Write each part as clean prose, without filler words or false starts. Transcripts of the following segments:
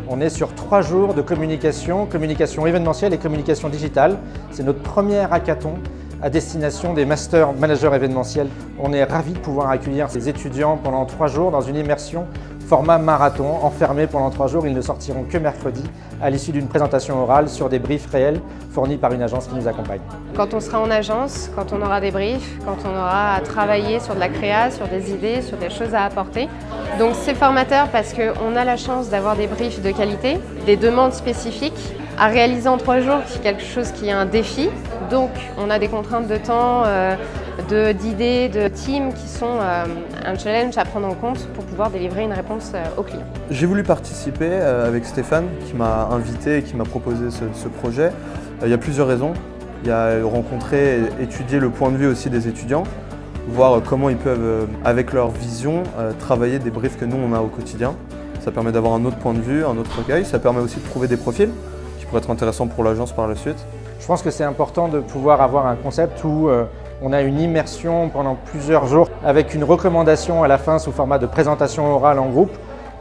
On est sur 3 jours de communication événementielle et communication digitale. C'est notre premier hackathon à destination des masters managers événementiels. On est ravis de pouvoir accueillir ces étudiants pendant 3 jours dans une immersion format marathon, enfermés pendant 3 jours. Ils ne sortiront que mercredi à l'issue d'une présentation orale sur des briefs réels fournis par une agence qui nous accompagne. Quand on sera en agence, quand on aura des briefs, quand on aura à travailler sur de la créa, sur des idées, sur des choses à apporter. Donc c'est formateur parce qu'on a la chance d'avoir des briefs de qualité, des demandes spécifiques à réaliser en 3 jours, qui est quelque chose qui est un défi. Donc on a des contraintes de temps, d'idées, de team qui sont un challenge à prendre en compte pour pouvoir délivrer une réponse aux clients. J'ai voulu participer avec Stéphane qui m'a invité et qui m'a proposé ce projet. Il y a plusieurs raisons. Il y a rencontrer et étudier le point de vue aussi des étudiants, voir comment ils peuvent, avec leur vision, travailler des briefs que nous on a au quotidien. Ça permet d'avoir un autre point de vue, un autre recueil. Ça permet aussi de trouver des profils qui pourraient être intéressants pour l'agence par la suite. Je pense que c'est important de pouvoir avoir un concept où on a une immersion pendant plusieurs jours avec une recommandation à la fin sous format de présentation orale en groupe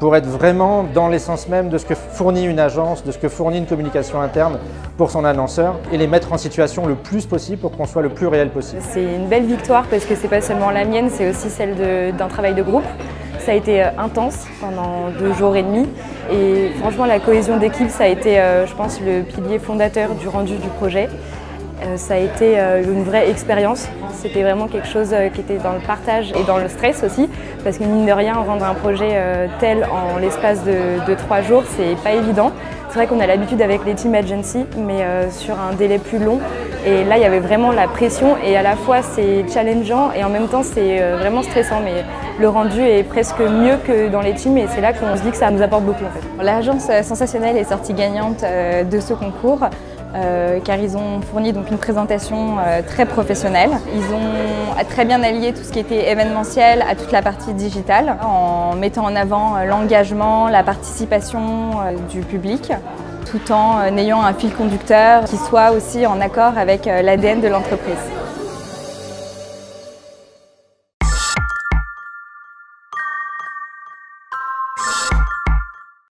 pour être vraiment dans l'essence même de ce que fournit une agence, de ce que fournit une communication interne pour son annonceur et les mettre en situation le plus possible pour qu'on soit le plus réel possible. C'est une belle victoire parce que c'est pas seulement la mienne, c'est aussi celle d'un travail de groupe. Ça a été intense pendant 2 jours et demi et franchement la cohésion d'équipe ça a été je pense le pilier fondateur du rendu du projet. Ça a été une vraie expérience, c'était vraiment quelque chose qui était dans le partage et dans le stress aussi parce que mine de rien rendre un projet tel en l'espace de 3 jours c'est pas évident. C'est vrai qu'on a l'habitude avec les team agency mais sur un délai plus long et là il y avait vraiment la pression et à la fois c'est challengeant et en même temps c'est vraiment stressant mais le rendu est presque mieux que dans les teams et c'est là qu'on se dit que ça nous apporte beaucoup en fait. L'agence Sensationnel est sortie gagnante de ce concours. Car ils ont fourni donc une présentation très professionnelle. Ils ont très bien allié tout ce qui était événementiel à toute la partie digitale en mettant en avant l'engagement, la participation du public tout en ayant un fil conducteur qui soit aussi en accord avec l'ADN de l'entreprise.